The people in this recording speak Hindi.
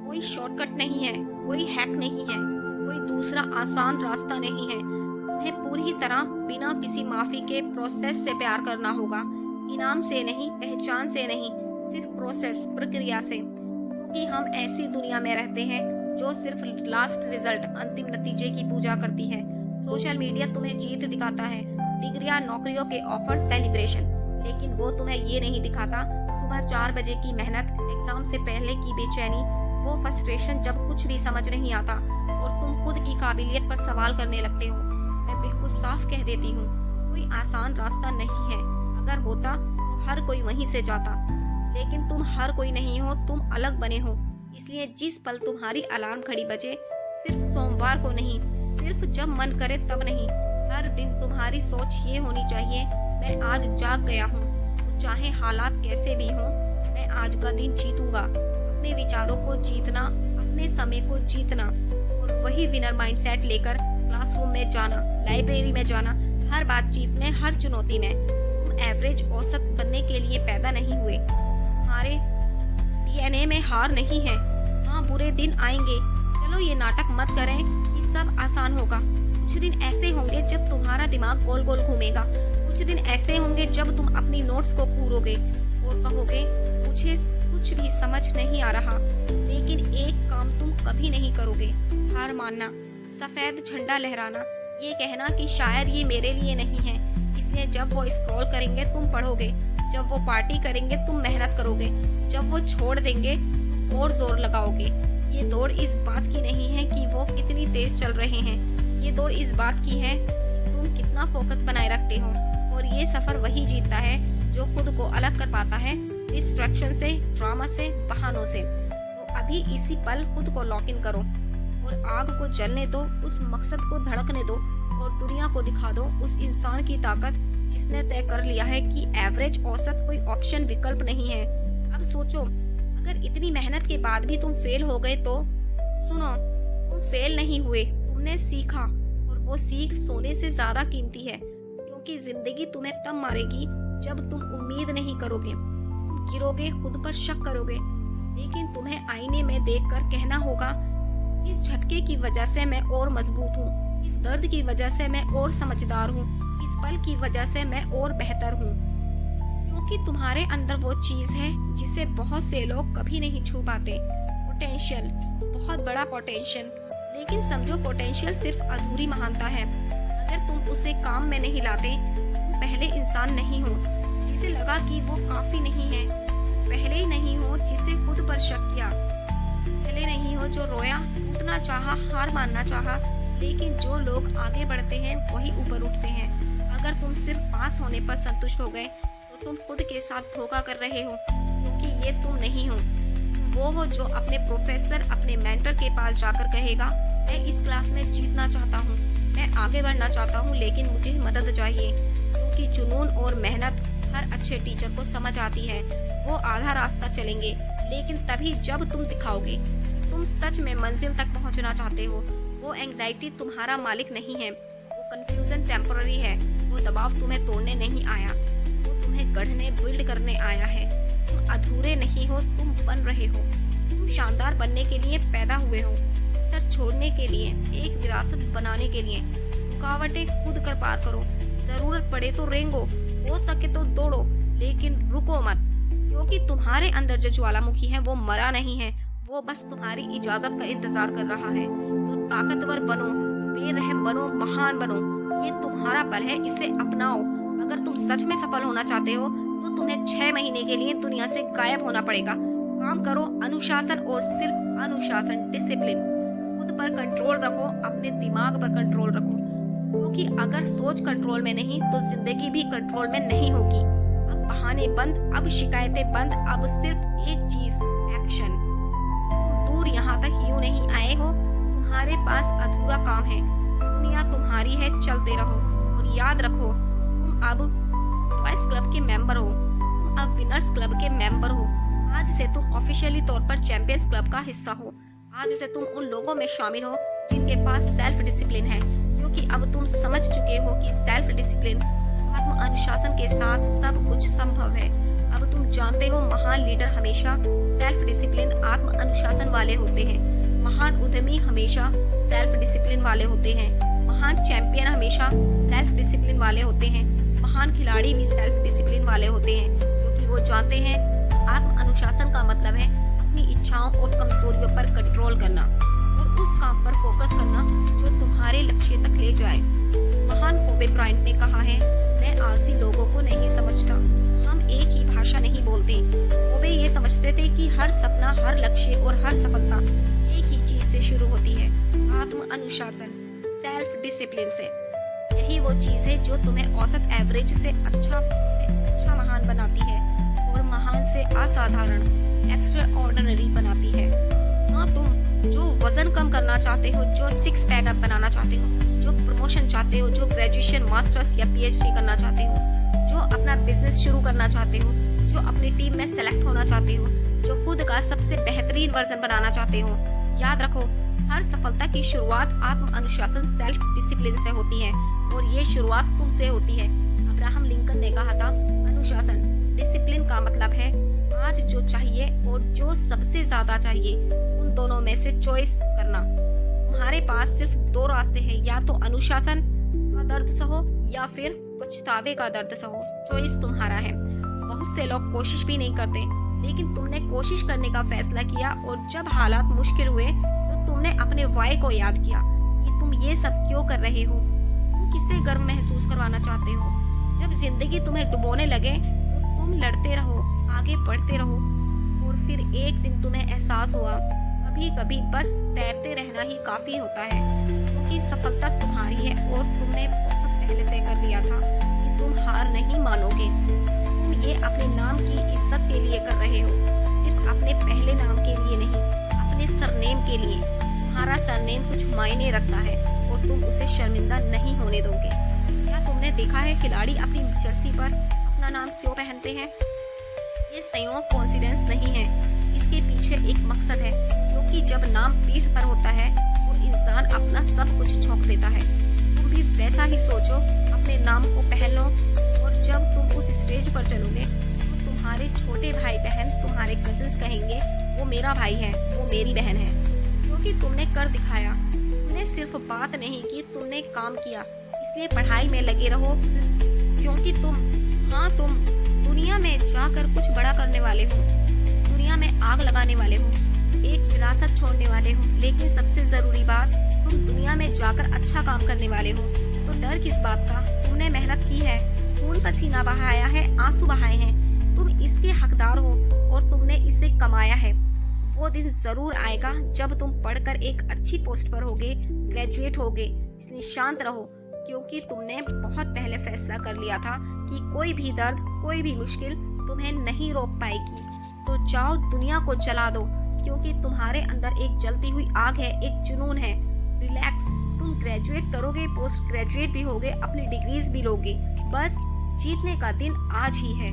कोई शॉर्टकट नहीं है, कोई हैक नहीं है, कोई दूसरा आसान रास्ता नहीं है। तुम्हें पूरी तरह बिना किसी माफ़ी के प्रोसेस से प्यार करना होगा। इनाम से नहीं, पहचान से नहीं, सिर्फ प्रोसेस, प्रक्रिया से। क्योंकि हम ऐसी दुनिया में रहते हैं जो सिर्फ लास्ट रिजल्ट, अंतिम नतीजे की पूजा करती है। सोशल मीडिया तुम्हें जीत दिखाता है, डिग्रियां, नौकरियों के ऑफर, सेलिब्रेशन, लेकिन वो तुम्हें ये नहीं दिखाता सुबह 4 बजे की मेहनत, एग्जाम से पहले की बेचैनी, वो फ्रस्ट्रेशन जब कुछ भी समझ नहीं आता और तुम खुद की काबिलियत पर सवाल करने लगते हो। मैं बिल्कुल साफ कह देती हूँ, कोई आसान रास्ता नहीं है। अगर होता तो हर कोई वहीं से जाता, लेकिन तुम हर कोई नहीं हो, तुम अलग बने हो। इसलिए जिस पल तुम्हारी अलार्म घड़ी बजे, सिर्फ सोमवार को नहीं, सिर्फ जब मन करे तब नहीं, हर दिन तुम्हारी सोच ये होनी चाहिए, मैं आज जाग गया हूँ, चाहे हालात कैसे भी हों, मैं आज का दिन जीतूंगा। अपने विचारों को जीतना, अपने समय को जीतना और वही विनर माइंडसेट लेकर क्लासरूम में जाना, लाइब्रेरी में जाना, हर बातचीत में, हर चुनौती में। तुम एवरेज औसत बनने के लिए पैदा नहीं हुए। तुम्हारे डीएनए में हार नहीं है। हाँ, बुरे दिन आएंगे, चलो ये नाटक मत करें कि सब आसान होगा। कुछ दिन ऐसे होंगे जब तुम्हारा दिमाग गोल गोल घूमेगा। कुछ दिन ऐसे होंगे जब तुम अपनी नोट्स को पूरोगे और कहोगे मुझे कुछ भी समझ नहीं आ रहा, लेकिन एक काम तुम कभी नहीं करोगे, हार मानना, सफेद झंडा लहराना, ये कहना कि शायद ये मेरे लिए नहीं है। इसलिए जब वो स्क्रॉल करेंगे तुम पढ़ोगे, जब वो पार्टी करेंगे तुम मेहनत करोगे, जब वो छोड़ देंगे तुम और जोर लगाओगे। ये दौड़ इस बात की नहीं है कि वो कितनी तेज चल रहे हैं, ये दौड़ इस बात की है कि तुम कितना फोकस बनाए रखते हो। और ये सफर वही जीतता है जो खुद को अलग कर पाता है डिस्ट्रैक्शन से, ड्रामा से, बहानों से। तो अभी इसी पल खुद को लॉक इन करो और आग को जलने दो, उस मकसद को धड़कने दो और दुनिया को दिखा दो उस इंसान की ताकत जिसने तय कर लिया है कि एवरेज औसत कोई ऑप्शन, विकल्प नहीं है। अब सोचो, अगर इतनी मेहनत के बाद भी तुम फेल हो गए तो सुनो, तुम फेल नहीं हुए, तुमने सीखा, और वो सीख सोने से ज्यादा कीमती है। क्योंकि जिंदगी तुम्हें तब मारेगी जब तुम उम्मीद नहीं करोगे, तुम गिरोगे, खुद पर शक करोगे, लेकिन तुम्हें आईने में देखकर कहना होगा इस झटके की वजह से मैं और मजबूत हूँ, इस दर्द की वजह से मैं और समझदार हूँ, इस पल की वजह से मैं और बेहतर हूँ। क्योंकि तुम्हारे अंदर वो चीज है जिसे बहुत से लोग कभी नहीं छू पाते। पोटेंशियल, बहुत बड़ा पोटेंशियल। लेकिन समझो, पोटेंशियल सिर्फ अधूरी महानता है। अगर तुम उसे काम में नहीं लाते, तुम पहले इंसान नहीं हो जिसे लगा कि वो काफी नहीं है, पहले ही नहीं हो जिसे खुद पर शक किया, पहले नहीं हो जो रोया, टूटना चाहा, हार मानना चाहा। लेकिन जो लोग आगे बढ़ते हैं वही ऊपर उठते हैं। अगर तुम सिर्फ पास होने पर संतुष्ट हो गए तो तुम खुद के साथ धोखा कर रहे हो, क्योंकि ये तुम नहीं हो। वो हो जो अपने प्रोफेसर, अपने मेंटर के पास जाकर कहेगा मैं इस क्लास में जीतना चाहता हूँ, मैं आगे बढ़ना चाहता हूँ, लेकिन मुझे मदद चाहिए। क्योंकि जुनून और मेहनत हर अच्छे टीचर को समझ आती है। वो आधा रास्ता चलेंगे, लेकिन तभी जब तुम दिखाओगे तुम सच में मंजिल तक पहुँचना चाहते हो। वो एंग्जाइटी तुम्हारा मालिक नहीं है, वो कंफ्यूजन टेम्पररी है, वो दबाव तुम्हें तोड़ने नहीं आया, वो तुम्हें गढ़ने, बिल्ड करने आया है। तुम अधूरे नहीं हो, तुम बन रहे हो। तुम शानदार बनने के लिए पैदा हुए हो, सर छोड़ने के लिए, एक विरासत बनाने के लिए। रुकावटें खुद कर पार करो, जरूरत पड़े तो रेंगो, हो सके तो दौड़ो, लेकिन रुको मत। क्योंकि तुम्हारे अंदर जो ज्वालामुखी है वो मरा नहीं है, वो बस तुम्हारी इजाजत का इंतजार कर रहा है। तो ताकतवर बनो, बेरहम बनो, महान बनो। ये तुम्हारा पल है, इसे अपनाओ। अगर तुम सच में सफल होना चाहते हो तो तुम्हें 6 महीने के लिए दुनिया से गायब होना पड़ेगा। काम करो, अनुशासन और सिर्फ अनुशासन, डिसिप्लिन। खुद पर कंट्रोल रखो, अपने दिमाग पर कंट्रोल रखो। क्योंकि अगर सोच कंट्रोल में नहीं तो जिंदगी भी कंट्रोल में नहीं होगी। अब बहाने बंद, अब शिकायतें बंद, अब सिर्फ एक चीज, एक्शन। तुम दूर यहाँ तक यूं नहीं आए हो, तुम्हारे पास अधूरा काम है। दुनिया तुम्हारी है, चलते रहो। और याद रखो, तुम अब बॉयज क्लब के मेंबर हो, तुम अब विनर्स क्लब के मेंबर हो। आज से तुम ऑफिशियली तौर पर चैंपियंस क्लब का हिस्सा हो। आज से तुम उन लोगों में शामिल हो जिनके पास सेल्फ डिसिप्लिन है। क्योंकि अब तुम समझ चुके हो कि सेल्फ डिसिप्लिन, आत्म अनुशासन के साथ सब कुछ संभव है। अब तुम जानते हो महान लीडर हमेशा सेल्फ डिसिप्लिन आत्म अनुशासन वाले होते हैं। महान उद्यमी हमेशा सेल्फ डिसिप्लिन वाले होते हैं। महान चैंपियन हमेशा सेल्फ डिसिप्लिन वाले होते हैं। महान खिलाड़ी भी सेल्फ डिसिप्लिन वाले होते हैं, क्योंकि वो जानते हैं आत्म अनुशासन का मतलब है अपनी इच्छाओं और कमजोरियों पर कंट्रोल करना और उस काम पर फोकस करना जो तुम्हारे लक्ष्य तक ले जाए। महान कोबे ब्रायंट ने कहा है, मैं आलसी लोगों को नहीं समझता, हम एक ही भाषा नहीं बोलते। कोबे ये समझते थे कि हर सपना, हर लक्ष्य और हर सफलता एक ही चीज से शुरू होती है, आत्म अनुशासन, सेल्फ डिसिप्लिन से। यही वो चीज है जो तुम्हें औसत एवरेज से अच्छा महान बनाती है और महान से असाधारण एक्स्ट्रा ऑर्डिनरी बनाती है। हाँ, तुम जो वजन कम करना चाहते हो, जो 6 पैक अप बनाना चाहते हो, जो प्रमोशन चाहते हो, जो ग्रेजुएशन, मास्टर्स या पीएचडी करना चाहते हो, जो अपना बिजनेस शुरू करना चाहते हो, जो अपनी टीम में सेलेक्ट होना चाहते हो, जो खुद का सबसे बेहतरीन वर्जन बनाना चाहते हो, याद रखो हर सफलता की शुरुआत आत्म अनुशासन, सेल्फ डिसिप्लिन से होती है और ये शुरुआत तुमसे होती है। अब्राहम लिंकन ने कहा था, अनुशासन, डिसिप्लिन का मतलब है आज जो चाहिए और जो सबसे ज्यादा चाहिए, उन दोनों में से चॉइस करना। तुम्हारे पास सिर्फ 2 रास्ते हैं, या तो अनुशासन का दर्द सहो या फिर पछतावे का दर्द सहो। चॉइस तुम्हारा है। बहुत से लोग कोशिश भी नहीं करते, लेकिन तुमने कोशिश करने का फैसला किया और जब हालात मुश्किल हुए तो तुमने अपने वाई को याद किया कि तुम ये सब क्यों कर रहे हो, तुम किसे गर्व महसूस करवाना चाहते हो। जब जिंदगी तुम्हें डुबोने लगे तो तुम लड़ते रहो, आगे बढ़ते रहो और फिर एक दिन तुम्हें एहसास हुआ कभी कभी बस तैरते रहना ही काफी होता है, क्योंकि सफलता तुम्हारी है और तुमने बहुत पहले तय कर लिया था कि तुम हार नहीं मानोगे। तुम ये अपने नाम की इज्जत के लिए कर रहे हो, सिर्फ अपने पहले नाम के लिए नहीं, अपने सरनेम के लिए। तुम्हारा सरनेम कुछ मायने रखता है और तुम उसे शर्मिंदा नहीं होने दोगे। क्या तुमने देखा है खिलाड़ी अपनी जर्सी पर अपना नाम क्यों पहनते हैं? ये संयोग कोइंसिडेंस नहीं है, इसके पीछे एक मकसद है, क्योंकि जब नाम पीठ पर होता है वो इंसान अपना सब कुछ झोंक देता है। तुम भी वैसा ही सोचो, अपने नाम को पहन लो और जब तुम उस स्टेज पर चलोगे तो तुम्हारे छोटे भाई बहन, तुम्हारे कजिन्स कहेंगे वो मेरा भाई है, वो मेरी बहन है, क्योंकि तुमने कर दिखाया। तुमने सिर्फ बात नहीं की, तुमने काम किया। इसलिए पढ़ाई में लगे रहो, क्योंकि तुम दुनिया में जाकर कुछ बड़ा करने वाले हो, दुनिया में आग लगाने वाले हो, एक विरासत छोड़ने वाले हो। लेकिन सबसे जरूरी बात, तुम दुनिया में जाकर अच्छा काम करने वाले हो। तो डर किस बात का? तुमने मेहनत की है, खून पसीना बहाया है, आंसू बहाए हैं, तुम इसके हकदार हो और तुमने इसे कमाया है। वो दिन जरूर आएगा जब तुम पढ़कर एक अच्छी पोस्ट पर होगे, ग्रेजुएट होगे। इसलिए शांत रहो, क्योंकि तुमने बहुत पहले फैसला कर लिया था कि कोई भी दर्द, कोई भी मुश्किल तुम्हें नहीं रोक पाएगी। तो जाओ दुनिया को जला दो, क्योंकि तुम्हारे अंदर एक जलती हुई आग है, एक जुनून है। रिलैक्स, तुम ग्रेजुएट करोगे, पोस्ट ग्रेजुएट भी होगे, अपनी डिग्रीज भी लोगे। बस जीतने का दिन आज ही है।